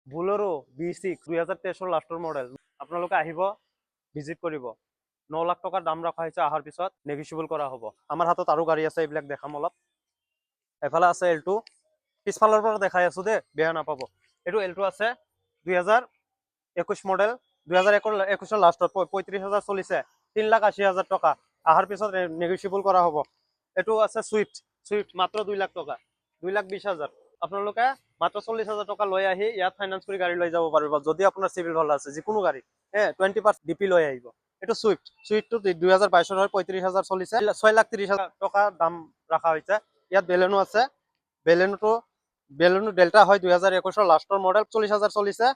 বুলেৰো B6 2023 লাষ্টৰ model আপোনালোকে আহিব ভিজিট কৰিব 9 লাখ টকাৰ দাম ৰখা হৈছে অহাৰ পিছত নেগোচিয়েবল কৰা হ'ব আমাৰ হাতত আৰু গাড়ী আছে এইবিলাক দেখাম অলপ এফালে আছে L2 পিছফালৰ পৰা দেখাই আছো দে বেয়া নাপাব এইটো L2 আছে 2021 মডেল 2021 লাষ্টত 35,000 চলিছে 3,80,000 টকা অহাৰ পিছত নেগোচিয়েবল কৰা হ'ব এইটো আছে সুইফট মাত্ৰ 2 লাখ টকা 2,20,000 আপোনালোকে মাত্ৰ 40,000 টকা লৈ আহি ইয়াত ফাইনান্স কৰি গাড়ী লৈ যাব পাৰিব যদি আপোনাৰ সিভিল ভাল আছে যিকোনো গাড়ী 20% ডিপি লৈ আহিব এইটো সুইফটটো 2022 হয় 35,000 চলিছে 6,30,000 টকা দাম ৰাখা হৈছে ইয়াত বেলেনো আছে বেলেনো ডেল্টা হয় 2021 লাষ্টৰ মডেল 40,000 চলিছে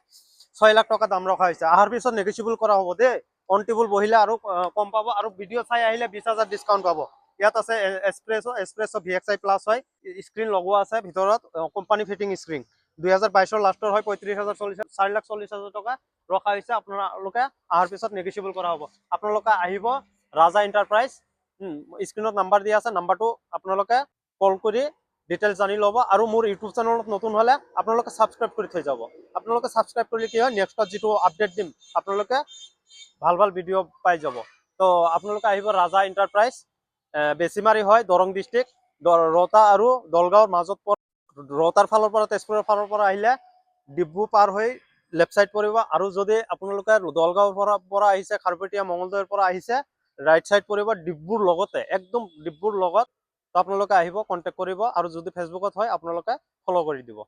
6 লাখ টকা দাম ৰখা হৈছে অহাৰ পিছত নেগোচিয়েবল কৰা হ'ব দেই অন টেবুল বহিলে আৰু কম পাব আৰু ভিডিঅ' চাই আহিলে 20,000 ডিসকাউন্ট পাব ইয়াত আছে এস্প্ৰেছো VXI প্লাস হয় স্ক্ৰিন লগোৱা আছে ভিতৰত কোম্পানী ফিটিং স্ক্ৰিন 2022 লাষ্টৰ হয় 35,000 চলিছে 4,40,000 টকা ৰখা হৈছে আপোনালোকে অহাৰ পিছত নেগোচিয়েবল কৰা হ'ব আপোনালোকে আহিব ৰাজা এন্টাৰপ্ৰাইজ স্ক্ৰিনত নাম্বাৰ দিয়া আছে নাম্বাৰটো আপোনালোকে কল কৰি ডিটেইলছ জানি ল'ব আৰু মোৰ ইউটিউব চেনেলত নতুন হলে আপোনালোকে সাবস্ক্ৰাইব কৰি থৈ যাব আপোনালোকে সাবস্ক্ৰাইব কৰিলে কি হয় নেক্সটত যেটো আপডেট দিম আপোনালোকে ভাল ভিডিঅ' পাই যাব তো আপোনালোকে আহিব ৰাজা এন্টাৰপ্ৰাইজ বেছিমাৰি হয় দৰং ডিস্ট্ৰিক্ট ৰতা আৰু দলগাঁৱৰ মাজত ৰতাৰ ফালৰ পৰা তেজপুৰৰ ফালৰ পৰা আহিলে ডিব্ৰু পাৰ হৈ লেফট সাইড পৰিব আৰু যদি আপোনালোকে দলগাঁৱৰ পৰা আহিছে খাৰপেটিয়া মঙ্গলদৈৰ পৰা আহিছে ৰাইট সাইড পৰিব ডিব্ৰুৰ লগতে একদম ডিব্ৰুৰ লগত আপোনালোকে আহিব কন্টাক্ট কৰিব আৰু যদি ফেসবুকত হয় আপোনালোকে ফলো কৰি দিব